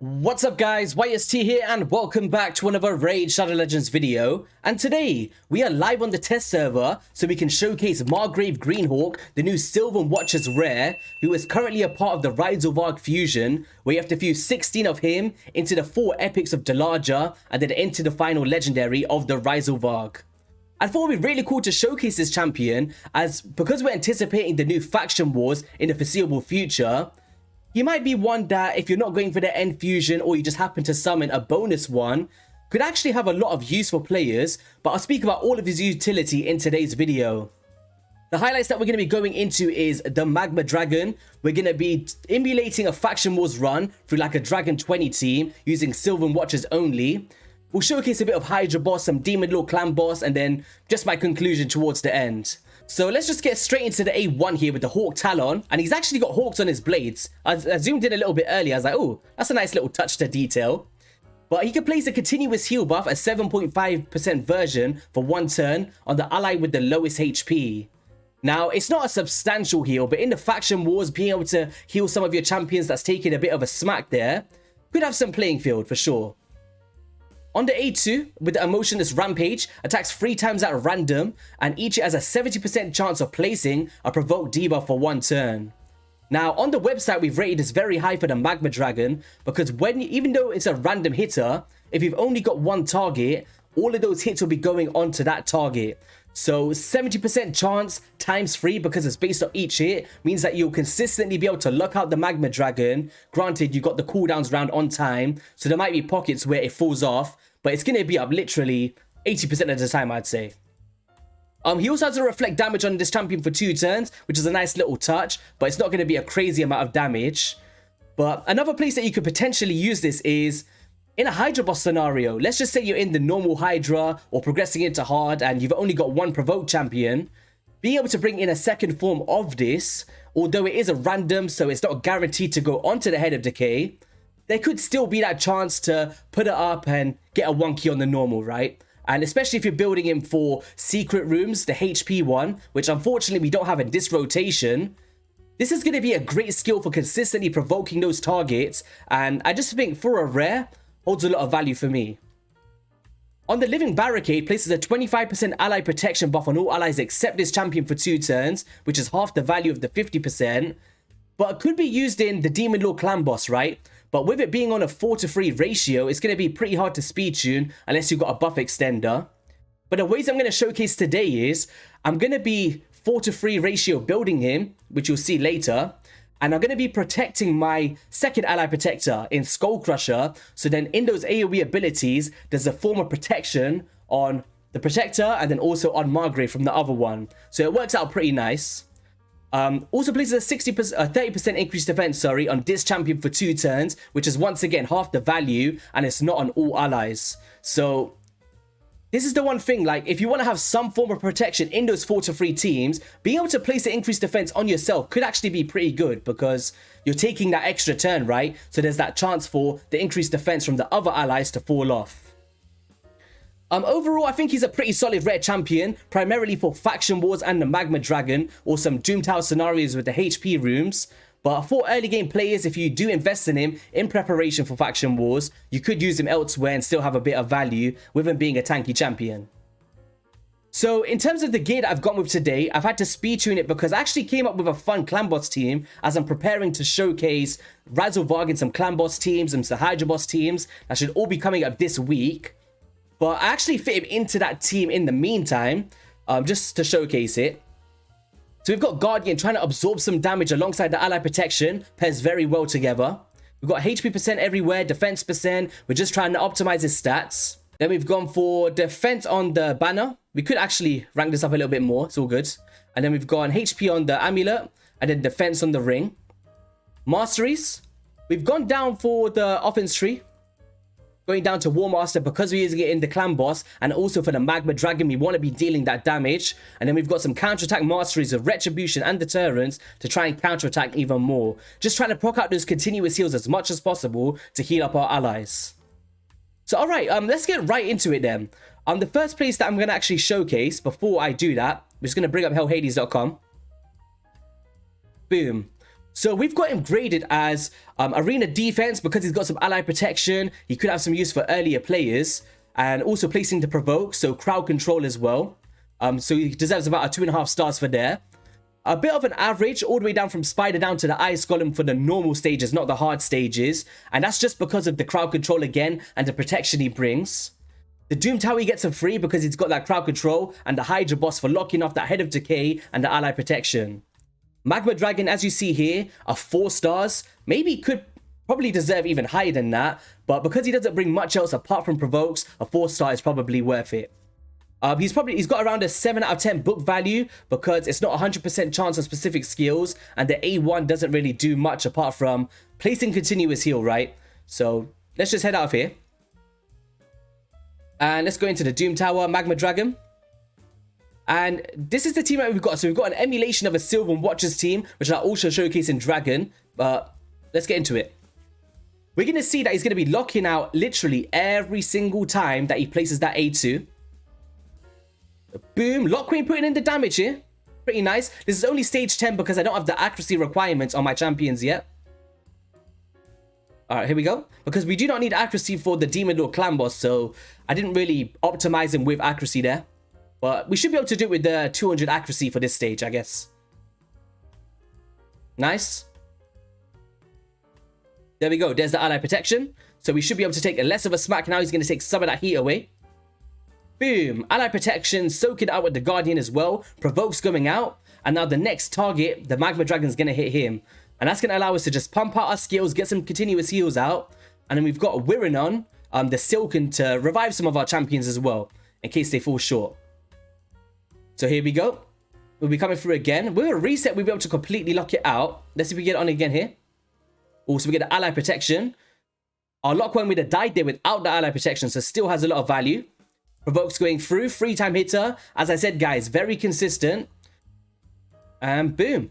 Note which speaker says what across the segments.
Speaker 1: What's up guys, YST here and welcome back to another Raid Shadow Legends video. And today, we are live on the test server so we can showcase Margrave Greenhawk, the new Sylvan Watcher's rare, who is currently a part of the Razelvarg fusion, where you have to fuse 16 of him into the 4 epics of Dalaja and then into the final legendary of the Razelvarg. I thought it would be really cool to showcase this champion, as because we're anticipating the new faction wars in the foreseeable future, he might be one that, if you're not going for the end fusion or you just happen to summon a bonus one, could actually have a lot of use for players, but I'll speak about all of his utility in today's video. The highlights that we're going to be going into is the Magma Dragon. We're going to be emulating a Faction Wars run through like a Dragon 20 team using Sylvan Watchers only. We'll showcase a bit of Hydra boss, some Demon Lord Clan boss, and then just my conclusion towards the end. So let's just get straight into the A1 here with the Hawk Talon. And he's actually got hawks on his blades. I zoomed in a little bit earlier. I was like, oh, that's a nice little touch to detail. But he can place a continuous heal buff, a 7.5% version for 1 turn on the ally with the lowest HP. Now, it's not a substantial heal, but in the faction wars, being able to heal some of your champions that's taking a bit of a smack there could have some playing field for sure. On the A2, with the Emotionless Rampage, attacks 3 times at random, and each has a 70% chance of placing a provoked debuff for 1 turn. Now, on the website, we've rated this very high for the Magma Dragon, because even though it's a random hitter, if you've only got 1 target, all of those hits will be going onto that target. So 70% chance times 3, because it's based on each hit, means that you'll consistently be able to lock out the Magma Dragon. Granted, you got the cooldowns round on time, so there might be pockets where it falls off, but it's going to be up literally 80% of the time, I'd say. He also has a reflect damage on this champion for 2 turns, which is a nice little touch, but it's not going to be a crazy amount of damage. But another place that you could potentially use this is in a Hydra boss scenario. Let's just say you're in the normal Hydra or progressing into hard and you've only got 1 provoked champion. Being able to bring in a second form of this, although it is a random, so it's not guaranteed to go onto the Head of Decay, there could still be that chance to put it up and get a 1 key on the normal, right? And especially if you're building him for secret rooms, the HP one, which unfortunately we don't have in this rotation, this is going to be a great skill for consistently provoking those targets. And I just think for a rare, holds a lot of value for me. On the Living Barricade, places a 25% ally protection buff on all allies except this champion for 2 turns, which is half the value of the 50%. But it could be used in the Demon Lord Clan boss, right? But with it being on a 4:3 ratio, it's going to be pretty hard to speed tune unless you've got a buff extender. But the ways I'm going to showcase today is, I'm going to be 4:3 ratio building him, which you'll see later. And I'm going to be protecting my second ally protector in Skull Crusher. So then in those AoE abilities, there's a form of protection on the protector and then also on Margrave from the other one. So it works out pretty nice. Also places a 30% increased defense, on this champion for 2 turns, which is once again half the value, and it's not on all allies. So this is the one thing, like, if you want to have some form of protection in those 4:3 teams, being able to place the increased defense on yourself could actually be pretty good, because you're taking that extra turn, right? So there's that chance for the increased defense from the other allies to fall off. Overall, I think he's a pretty solid rare champion, primarily for Faction Wars and the Magma Dragon, or some Doom Tower scenarios with the HP rooms. But for early game players, if you do invest in him in preparation for Faction Wars, you could use him elsewhere and still have a bit of value with him being a tanky champion. So in terms of the gear that I've gone with today, I've had to speed tune it because I actually came up with a fun clan boss team as I'm preparing to showcase Razelvarg and some clan boss teams and some Hydra boss teams that should all be coming up this week. But I actually fit him into that team in the meantime, just to showcase it. So we've got Guardian trying to absorb some damage alongside the ally protection. Pairs very well together. We've got HP percent everywhere, defense percent. We're just trying to optimize his stats. Then we've gone for defense on the banner. We could actually rank this up a little bit more. It's all good. And then we've gone HP on the amulet. And then defense on the ring. Masteries. We've gone down for the offense tree. Going down to War Master because we're using it in the clan boss, and also for the Magma Dragon, we want to be dealing that damage. And then we've got some counterattack masteries of Retribution and Deterrence to try and counterattack even more. Just trying to proc out those continuous heals as much as possible to heal up our allies. So alright, let's get right into it then. The first place that I'm going to actually showcase, before I do that, we're just going to bring up hellhades.com. Boom. So we've got him graded as arena defense because he's got some ally protection. He could have some use for earlier players, and also placing the provoke, so crowd control as well. So he deserves about a 2.5 stars for there. A bit of an average all the way down from Spider down to the Ice Golem for the normal stages, not the hard stages. And that's just because of the crowd control again and the protection he brings. The Doom Tower he gets for free because he's got that crowd control, and the Hydra boss for locking off that Head of Decay and the ally protection. Magma Dragon, as you see here, are 4 stars. Maybe could probably deserve even higher than that, but because he doesn't bring much else apart from provokes, a 4 star is probably worth it. He's got around a 7 out of 10 book value because it's not 100% chance on specific skills, and the A1 doesn't really do much apart from placing continuous heal, right? So let's just head out of here. And let's go into the Doom Tower, Magma Dragon. And this is the team that we've got. So we've got an emulation of a Sylvan Watchers team, which I'll also showcase in Dragon. But let's get into it. We're going to see that he's going to be locking out literally every single time that he places that A2. Boom. Lock Queen putting in the damage here. Pretty nice. This is only stage 10 because I don't have the accuracy requirements on my champions yet. Alright, here we go. Because we do not need accuracy for the Demon Lord Clan boss, so I didn't really optimize him with accuracy there. But we should be able to do it with the 200 accuracy for this stage, I guess. Nice. There we go. There's the ally protection. So we should be able to take less of a smack now. He's going to take some of that heat away. Boom. Ally protection, soaking out with the Guardian as well. Provokes going out. And now the next target, the Magma Dragon, is going to hit him. And that's going to allow us to just pump out our skills, get some continuous heals out. And then we've got Wirinon, the Silken, to revive some of our champions as well, in case they fall short. So here we go. We'll be coming through again. We're going to reset. We'll be able to completely lock it out. Let's see if we get it on again here. Also, we get the ally protection. Our lock one would have died there without the ally protection, so still has a lot of value. Provokes going through. 3-time hitter. As I said, guys, very consistent. And boom.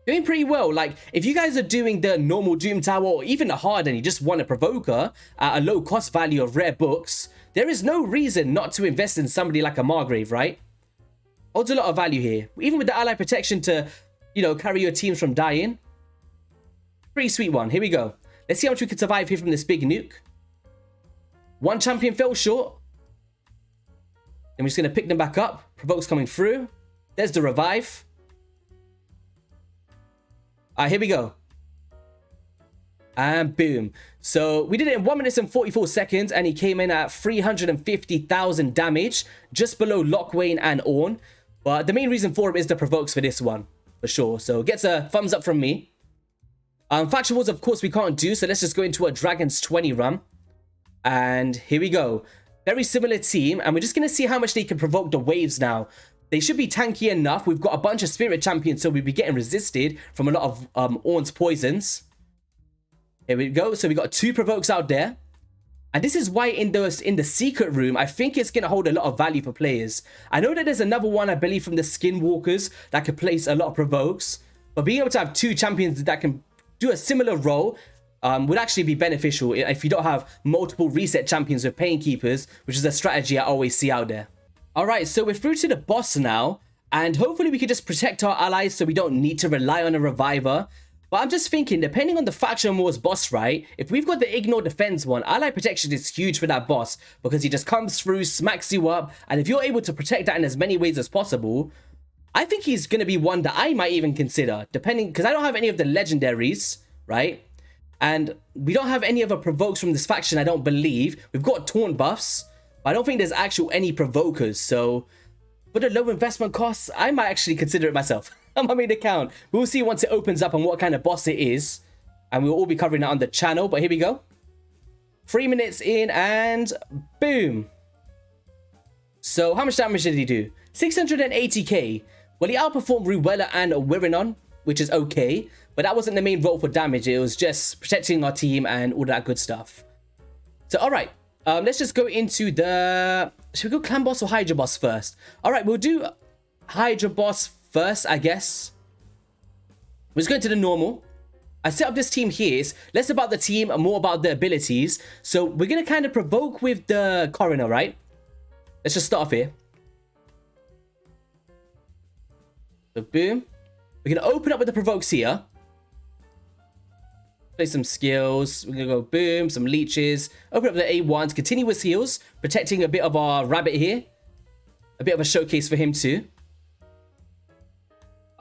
Speaker 1: Doing pretty well. Like, if you guys are doing the normal Doom Tower or even the hard and you just want a provoker at a low cost value of rare books, there is no reason not to invest in somebody like a Margrave, right? Holds a lot of value here. Even with the ally protection to, you know, carry your teams from dying. Pretty sweet one. Here we go. Let's see how much we can survive here from this big nuke. One champion fell short. Then we're just going to pick them back up. Provokes coming through. There's the revive. Alright, here we go. And boom. So we did it in 1 minute and 44 seconds, and he came in at 350,000 damage, just below Lockwayne and Ornn. But the main reason for him is the provokes for this one, for sure. So gets a thumbs up from me. Faction Wars, of course, we can't do, so let's just go into a Dragon's 20 run. And here we go. Very similar team, and we're just going to see how much they can provoke the waves now. They should be tanky enough. We've got a bunch of spirit champions, so we'll be getting resisted from a lot of Ornn's poisons. Here we go. So we got 2 provokes out there. And this is why in the secret room, I think it's going to hold a lot of value for players. I know that there's another one, I believe, from the Skinwalkers that could place a lot of provokes. But being able to have 2 champions that can do a similar role would actually be beneficial if you don't have multiple reset champions with Pain Keepers, which is a strategy I always see out there. Alright, so we're through to the boss now, and hopefully we can just protect our allies so we don't need to rely on a reviver. But I'm just thinking, depending on the Faction Wars boss, right, if we've got the Ignore Defense one, ally protection is huge for that boss, because he just comes through, smacks you up, and if you're able to protect that in as many ways as possible, I think he's going to be one that I might even consider, depending, because I don't have any of the legendaries, right? And we don't have any other provokes from this faction, I don't believe. We've got taunt buffs. I don't think there's actual any provokers, so for the low investment costs, I might actually consider it myself on my main account. We'll see once it opens up and what kind of boss it is, and we'll all be covering that on the channel. But here we go. 3 minutes in, and boom. So how much damage did he do? 680k. Well, he outperformed Ruella and Wirinon, which is okay, but that wasn't the main role for damage. It was just protecting our team and all that good stuff. So all right. Let's just go into the... Should we go Clan Boss or Hydra Boss first? Alright, we'll do Hydra Boss first, I guess. We're just going to the normal. I set up this team here. It's less about the team and more about the abilities. So we're going to kind of provoke with the Coroner, right? Let's just start off here. So boom. We're going to open up with the provokes here. Play some skills. We're going to go boom, some leeches. Open up the A1s, continuous heals. Protecting a bit of our rabbit here. A bit of a showcase for him too.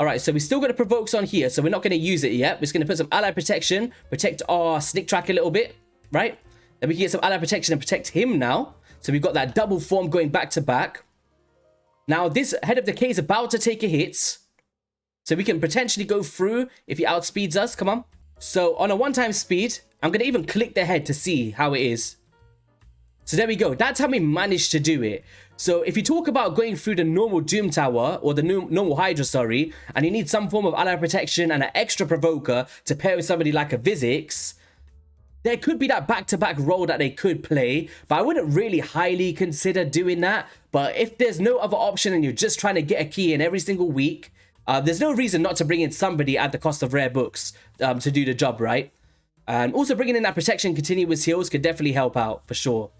Speaker 1: Alright, so we still got the provokes on here, so we're not going to use it yet. We're just going to put some ally protection, protect our sneak track a little bit, right? Then we can get some ally protection and protect him now. So we've got that double form going back to back. Now this head of decay is about to take a hit. So we can potentially go through if he outspeeds us. Come on. So on a one-time speed, I'm going to even click the head to see how it is. So there we go. That's how we managed to do it. So if you talk about going through the normal Doom Tower, or the normal Hydra, sorry, and you need some form of ally protection and an extra provoker to pair with somebody like a Vizix, there could be that back-to-back role that they could play, but I wouldn't really highly consider doing that. But if there's no other option and you're just trying to get a key in every single week, there's no reason not to bring in somebody at the cost of rare books to do the job, right? And also bringing in that protection continuous heals could definitely help out, for sure.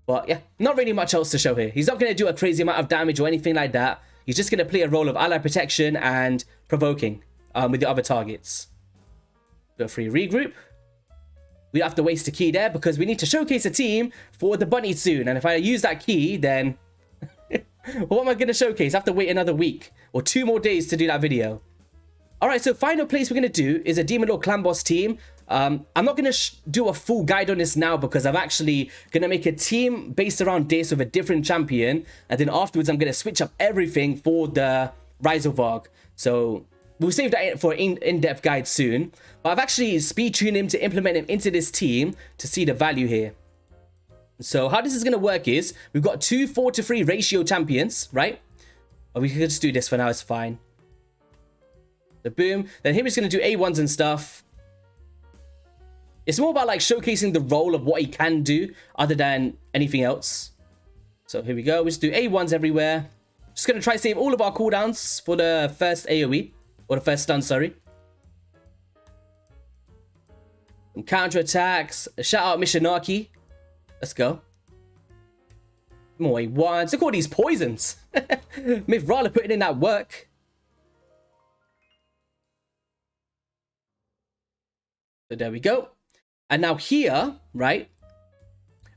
Speaker 1: But yeah, not really much else to show here. He's not going to do a crazy amount of damage or anything like that. He's just going to play a role of ally protection and provoking with the other targets. Do a free regroup. We don't have to waste a key there because we need to showcase a team for the bunny soon. And if I use that key, then what am I going to showcase? I have to wait another week or 2 more days to do that video. Alright, so final place we're going to do is a Demon Lord Clan Boss team. I'm not going to do a full guide on this now because I'm actually going to make a team based around this with a different champion. And then afterwards, I'm going to switch up everything for the Razelvarg. So we'll save that for an in-depth guide soon. But I've actually speed-tuned him to implement him into this team to see the value here. So how this is going to work is we've got 2 4-to-3 ratio champions, right? Or we could just do this for now, it's fine. So boom. Then here he's going to do A1s and stuff. It's more about like showcasing the role of what he can do other than anything else. So here we go. We just do A1s everywhere. Just going to try to save all of our cooldowns for the first AoE. Or the first stun, sorry. Some counter attacks. Shout out Mishinaki. Let's go. More A1s. Look at all these poisons. Mythrala putting in that work. So there we go. And now here, right,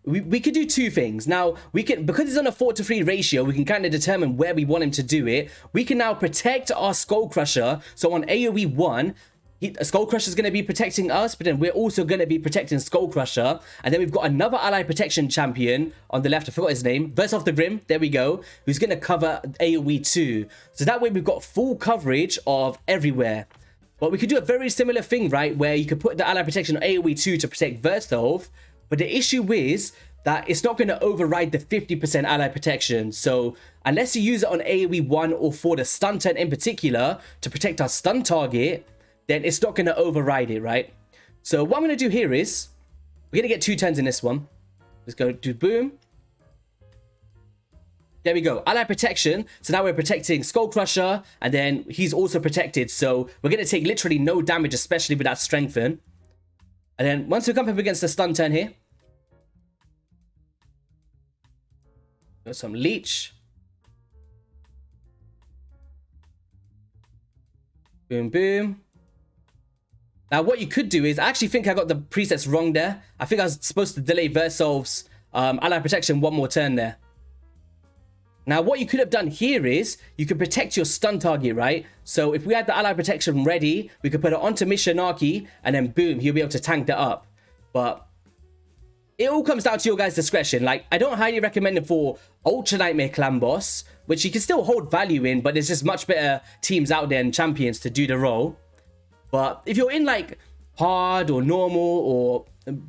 Speaker 1: we could do 2 things. Now, we can, because it's on a 4-to-3 ratio, we can kind of determine where we want him to do it. We can now protect our Skull Crusher. So on AoE 1, Skull Crusher is going to be protecting us, but then we're also going to be protecting Skull Crusher. And then we've got another ally protection champion on the left. I forgot his name. Verse of the Grim. There we go. Who's going to cover AoE 2. So that way we've got full coverage of everywhere. But we could do a very similar thing, right? Where you could put the ally protection on AoE 2 to protect Verstolf. But the issue is that it's not going to override the 50% ally protection. So unless you use it on AoE 1 or for the stun turn in particular to protect our stun target, then it's not going to override it, right? So what I'm going to do here is we're going to get 2 turns in this one. Let's go do boom. There we go. Ally protection. So now we're protecting Skull Crusher. And then he's also protected. So we're going to take literally no damage, especially with that strengthen. And then once we come up against the stun turn here. Got some leech. Boom, boom. Now what you could do is, I actually think I got the presets wrong there. I think I was supposed to delay Versolf's ally protection 1 more turn there. Now, what you could have done here is you could protect your stun target, right? So if we had the ally protection ready, we could put it onto Mishinaki and then boom, he'll be able to tank that up. But it all comes down to your guys' discretion. Like, I don't highly recommend it for Ultra Nightmare Clan Boss, which you can still hold value in, but there's just much better teams out there and champions to do the role. But if you're in like hard or normal or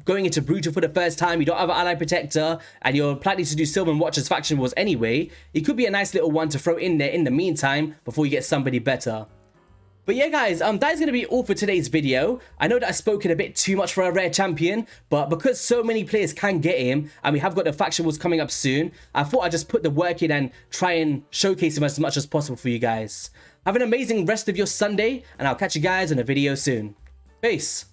Speaker 1: going into brutal for the first time, you don't have an ally protector, and you're planning to do Sylvan Watchers Faction Wars anyway, it could be a nice little one to throw in there in the meantime before you get somebody better. But yeah, guys, that is going to be all for today's video. I know that I've spoken a bit too much for a rare champion, but because so many players can get him, and we have got the Faction Wars coming up soon, I thought I'd just put the work in and try and showcase him as much as possible for you guys. Have an amazing rest of your Sunday, and I'll catch you guys in a video soon. Peace.